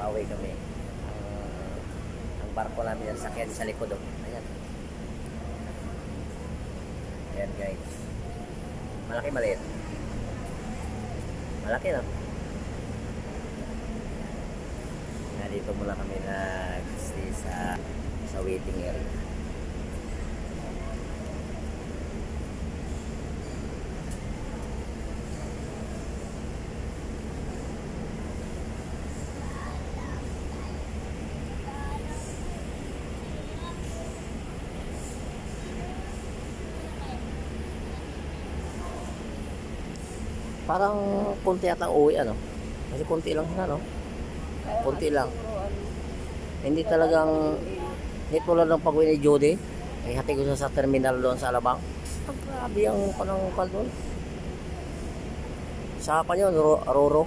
pauwi kami. Ang barko namin yan sakyan sa likod. Oh. Ayan. Ayan guys. Malaki maliit. Malaki no? Dito muna kami nag-stay sa waiting area. Parang konti yata uwi ano? Kasi konti lang sila no? Konti lang. Hindi talagang hindi tulad ng pag-uwi ni Jody. Ay hati ko sa terminal doon sa Alabang. Ang grabe ang panangkal doon. Sa pa yun, Roro.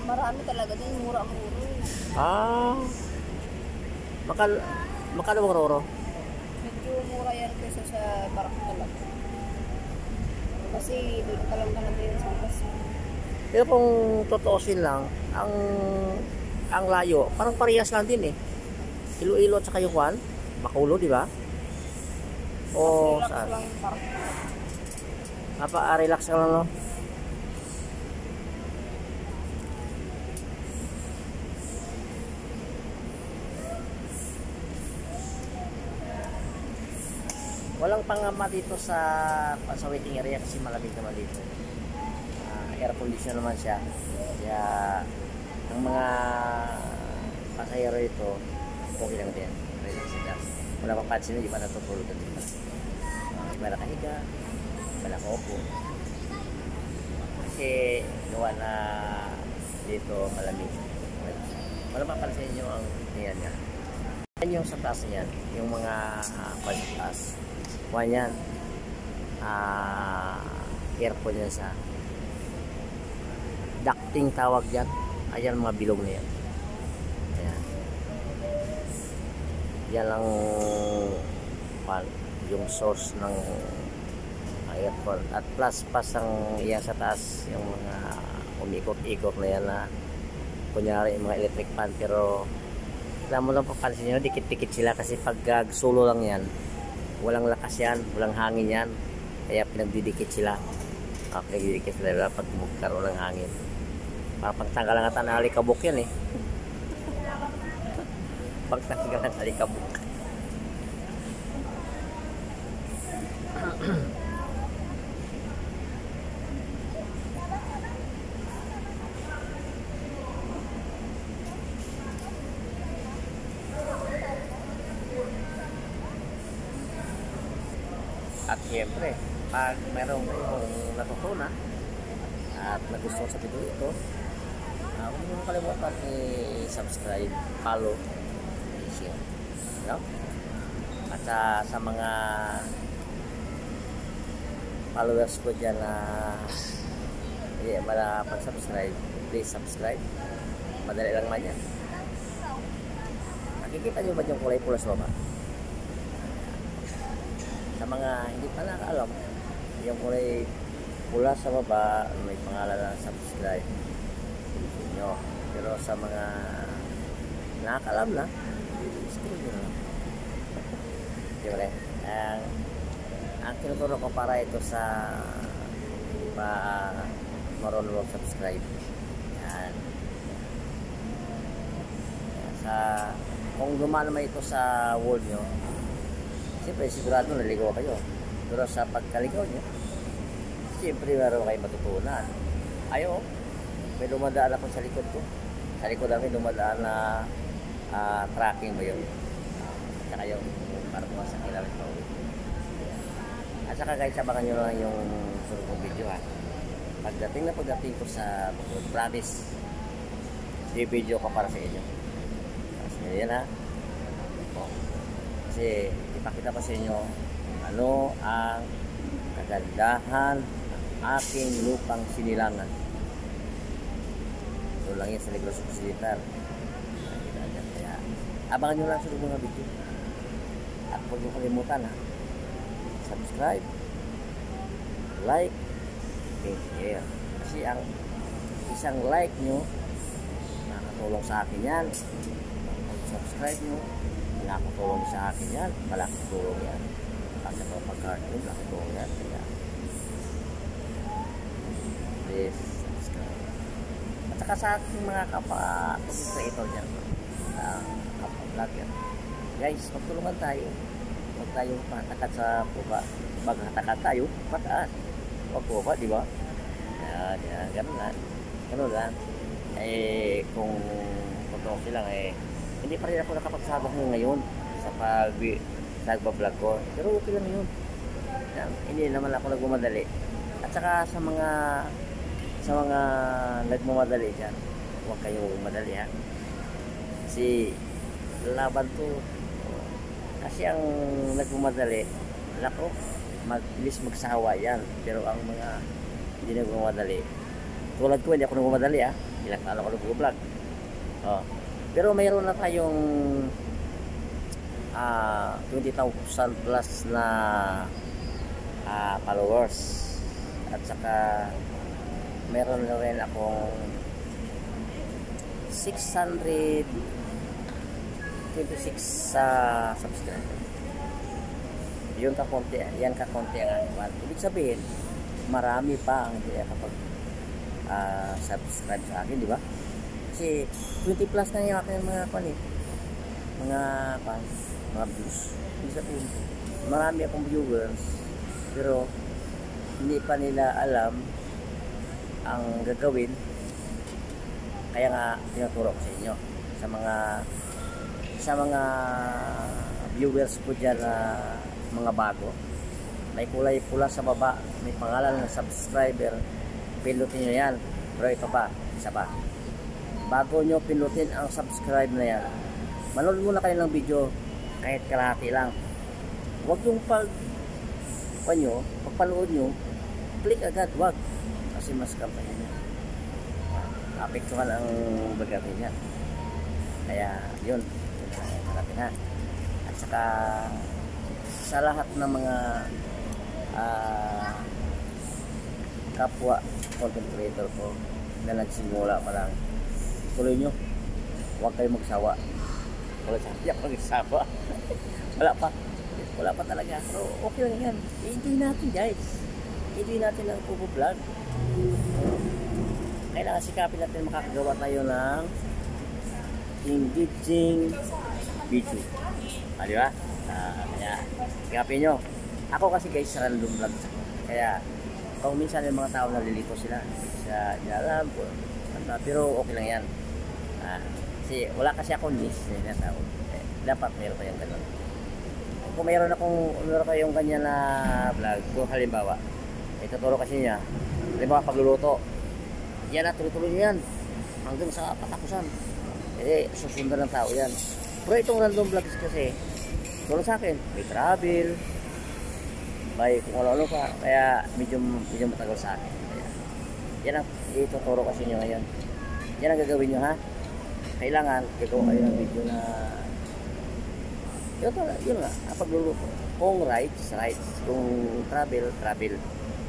Marami talaga din, mura-mura. Ah. Makano bang Roro? Medyo mura yan kaysa sa barko talaga. Kasi doon ka lang din sa bus. Pero kung totoosin lang, ang layo, parang parehas lang din eh. Iloilo at saka yung Juan, Bacolod, di ba? O saan? Relax ka lang no? Walang pangama dito sa waiting area kasi malamig naman dito. Air condition naman siya. Kaya ang mga pasahero ito okay lang din. Relax sila. Wala pang pansin na iba natutulog na dito. Iba nakahiga, iba nakaupo. Kasi gawa na dito malamig. Wala pa pansin nyo ang niyan niya. Yan yung sa taas niyan, yung mga taas. Kuha yan. Aircon yan sa ducting tawag dyan. Ayan mga bilog na yan. Ayan. Yan lang yung source ng aircon. At plus ang yan sa taas yung mga umikot-ikot na yan na kunyari yung mga electric fan. Pero alam mo lang papansin nyo, dikit-dikit sila kasi pag solo lang yan, walang lakas yan, walang hangin yan. Kaya pinagdidikit sila. Pinagdidikit sila pag magkaroon ng hangin. Pagtanggal lang ata ng alikabok yan eh. Pagtanggal ng alikabok. At siyempre, pag meron kayong natutunan at nagustuhan sa video ito, huwag niyo kalimutan i-subscribe, follow, i-share. No? At sa mga followers ko dyan na hindi pag-subscribe, please subscribe. Madali lang man yan. Nakikita nyo ba yung kulay pula sa baba? Sa mga hindi pa nakaalam, yung kulay pula sa baba, may pangalan na subscribe. Nyo. Pero sa mga nakakalam na, scroll nyo na. Diba? Ang tinuturo ko para ito sa marunong subscribe. Yan. Kung dumaan naman ito sa wall nyo, siyempre sigurado naligaw kayo. Pero sa pagkaligaw nyo, siyempre meron kayo matutunan. Ayo, may dumadaan ako sa likod ko. Sa likod namin dumadaan na tracking ba yun? Saka yung parang mga sa kilawin pa ulit. At saka guys, sabakan nyo lang yung sunod kong video ha. Pagdating ko sa Bacolod, promise, i-video ko para sa inyo. Kasi yan ha. Kasi ipakita ko sa inyo ano ang kagandahan ng aking lupang sinilangan. Ito lang yan sa Negros Occidental. Kaya abangan nyo lang sa mga video. At huwag nyo kalimutan ha, subscribe, like, and share. Kasi ang isang like nyo makakatulong sa akin yan. Pag-subscribe nyo, nakakatulong sa akin yan. Malaking tulong yan. Kasi ito pag-cartoon, malaking tulong yan. Kaya, please subscribe. At saka sa ating mga kapag-creator dyan, kapag-vlogger, guys, magtulungan tayo. Huwag tayo matakat sa puba. Maghatakat tayo, mataas. Huwag puba, di ba? Yan, ganun lang. Ganun lang. Eh, kung totoo silang hindi pa rin ako nakapagsabak mo ngayon sa pag-vlog ko. Pero okay lang yun. Yan, hindi naman ako nagmamadali. At saka sa mga nagmamadali dyan, huwag kayong madali ha. Kasi laban to. Kasi ang nagmamadali, lako, mabilis magsawa yan. Pero ang mga hindi nagmamadali, tulad ko, hindi ako nagmamadali ha. Ilang taon ako nag-vlog. Oh. Pero mayroon na tayong 20,000 plus na followers. At saka meron na rin akong 626 subscriber. Yun kakonti, yan kakonti ang ano. Ibig sabihin, marami pa ang hindi kapag subscribe sa akin, di ba? Kasi 20 plus na yung aking mga mga views. Ibig sabihin, marami akong viewers, pero hindi pa nila alam ang gagawin. Kaya nga tinuturo ko sa inyo sa mga viewers ko dyan na mga bago. May kulay pula sa baba, may pangalan ng subscriber, pindutin nyo yan. Pero ito pa, isa pa, bago nyo pindutin ang subscribe na yan, manood muna kayo ng video kahit kalahati lang. Huwag yung pagpanood nyo, click agad, wag, kasi mas kampanya nyo, apektuhan ang bagatin yan. Kaya yun natin ha. At saka sa lahat ng mga kapwa content creator ko na nagsimula pa lang, tuloy nyo, huwag kayo magsawa. Wala pa talaga, pero okay lang yan. I-enjoy natin guys, i-enjoy natin ang vlog. Kailangan sikapin natin makakagawa tayo ng engaging video. Di ba? Kaya sikapin nyo. Ako kasi guys, random vlog. Kaya kung minsan yung mga tao nalilito sila, alam po, pero okay lang yan. Kasi wala kasi ako niche na tao. Dapat meron kayong ganun. Kung meron kayong ganyan na vlog, kung halimbawa, ituturo kasi niya, halimbawa pagluluto, yan na, tuloy-tuloy yan hanggang sa patakusan. Susundan ng tao yan. Pero itong random vlogs kasi, tulad sa akin, may travel, may kung ano-ano pa, kaya medyo matagal sa akin. Kaya, yan ang ituturo kasi nyo ngayon. Yan ang gagawin nyo ha. Kailangan gagawa kayo ng video na yun nga, pagluluto. Kung rides, kung travel,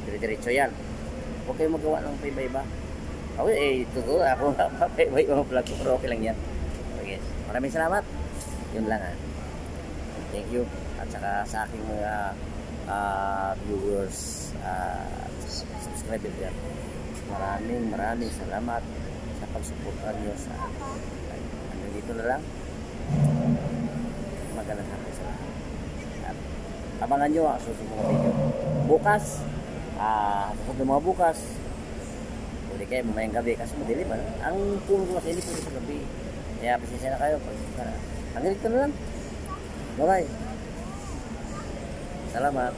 dire-diretso yan. Huwag kayo magawa ng iba-iba. Okay, tuturo ako nga iba-iba vlog ko, pero okay lang yan. Okay, maraming salamat. Yun lang ha. Thank you. At saka sa aking mga viewers, subscriber dyan, maraming salamat sa pagsuportan nyo sa hanggang dito na lang. Magandang hapon sa lahat. At abangan nyo ang susunod mga video bukas. Susunod ng mga bukas, pwede kayo mamayang gabi kasi madilim. Ang puno ko kasi hindi pwede sa gabi, kaya pasensya na kayo. Hanggang dito na lang. Bye bye. Salamat.